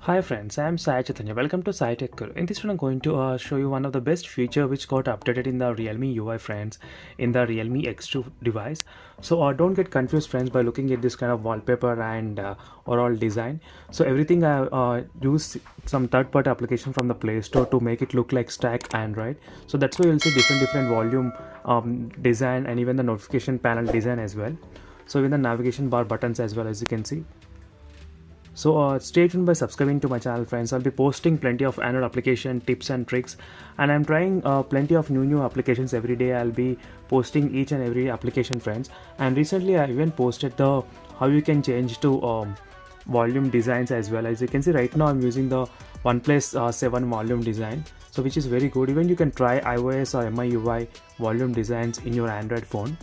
Hi friends, I am Sai Chaitanya. Welcome to Sai Tech Guru. In this one, I'm going to show you one of the best feature which got updated in the Realme UI, friends, in the Realme X2 device. So don't get confused, friends, by looking at this kind of wallpaper and overall design. So everything I use some third-party application from the Play Store to make it look like stack Android. So that's why you'll see different volume design and even the notification panel design as well. So even the navigation bar buttons as well, as you can see. So stay tuned by subscribing to my channel, friends. I'll be posting plenty of Android application tips and tricks, and I'm trying plenty of new applications every day. I'll be posting each and every application, friends. And recently I even posted the how you can change to volume designs as well. As you can see right now, I'm using the OnePlus 7 volume design, so which is very good. Even you can try iOS or MIUI volume designs in your Android phone.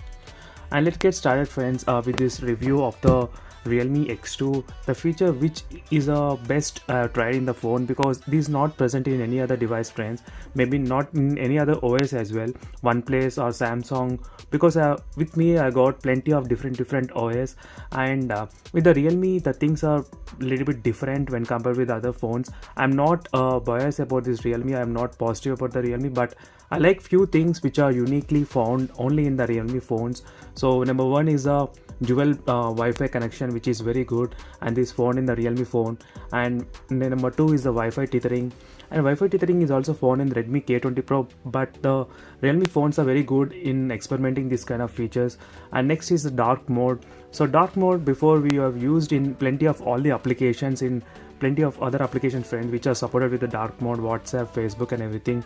And let's get started, friends, with this review of the Realme X2, the feature which is a best tried in the phone, because this is not present in any other device, friends. Maybe not in any other OS as well, OnePlus or Samsung, because with me I got plenty of different OS, and with the Realme the things are a little bit different when compared with other phones. I'm not biased about this Realme, I'm not positive about the Realme, but I like few things which are uniquely found only in the Realme phones. So number one is a dual Wi-Fi connection, which is very good, and this found in the Realme phone. And number two is the Wi-Fi tethering, and Wi-Fi tethering is also found in the Redmi K20 Pro, but the Realme phones are very good in experimenting this kind of features. And next is the dark mode. So dark mode, before we have used in plenty of all the applications, in plenty of other applications, friends, which are supported with the dark mode, WhatsApp, Facebook and everything.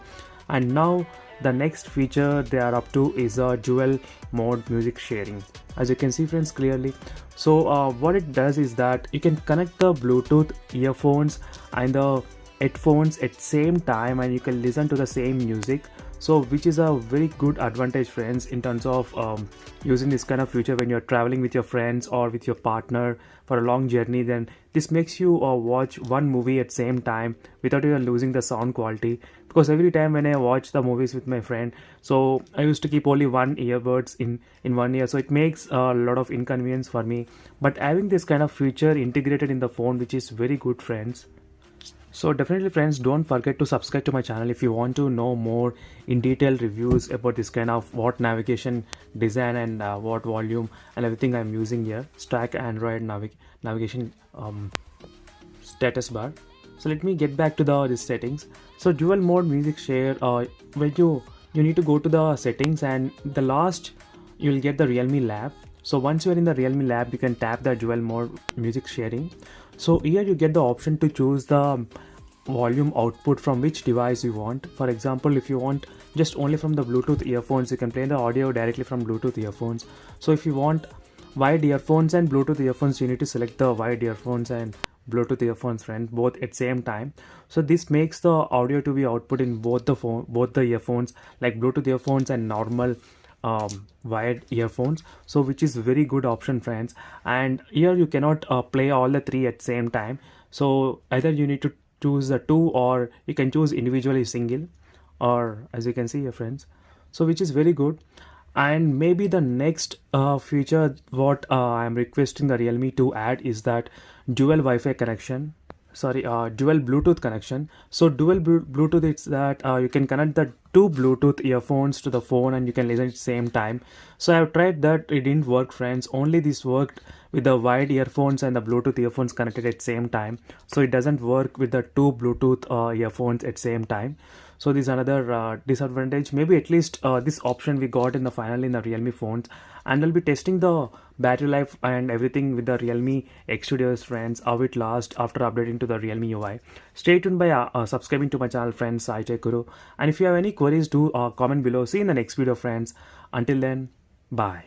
And now the next feature they are up to is a dual mode music sharing, as you can see, friends, clearly. So what it does is that you can connect the Bluetooth earphones and the headphones at same time, and you can listen to the same music. So which is a very good advantage, friends, in terms of using this kind of feature when you're traveling with your friends or with your partner for a long journey. Then this makes you watch one movie at same time without even losing the sound quality, because every time when I watch the movies with my friend, so I used to keep only one earbuds in one ear, so it makes a lot of inconvenience for me. But having this kind of feature integrated in the phone, which is very good, friends. So definitely, friends, don't forget to subscribe to my channel if you want to know more in detail reviews about this kind of what navigation design and what volume and everything I'm using here, stack Android navigation status bar. So let me get back to the settings. So dual mode music share, when you need to go to the settings, and the last you'll get the Realme Lab. So once you are in the Realme Lab, you can tap the dual mode music sharing. So here you get the option to choose the volume output from which device you want. For example, if you want just only from the Bluetooth earphones, you can play the audio directly from Bluetooth earphones. So if you want wired earphones and Bluetooth earphones, you need to select the wired earphones and Bluetooth earphones, friend, both at same time. So this makes the audio to be output in both the earphones, like Bluetooth earphones and normal wired earphones. So which is very good option, friends. And here you cannot play all the three at same time, so either you need to choose the two, or you can choose individually single, or as you can see here, friends. So which is very good. And maybe the next feature what I'm requesting the Realme to add is that dual Wi-Fi connection, dual Bluetooth connection. So dual Bluetooth, it's that you can connect the two Bluetooth earphones to the phone and you can listen at the same time. So I've tried that, it didn't work, friends. Only this worked with the wired earphones and the Bluetooth earphones connected at same time. So it doesn't work with the two Bluetooth earphones at same time. So this is another disadvantage. Maybe at least this option we got in the finally in the Realme phones. And I'll be testing the battery life and everything with the Realme X2 device, friends, how it lasts after updating to the Realme UI. Stay tuned by subscribing to my channel, friends, Sai Tech Guru. And if you have any queries, do comment below. See you in the next video, friends. Until then, bye.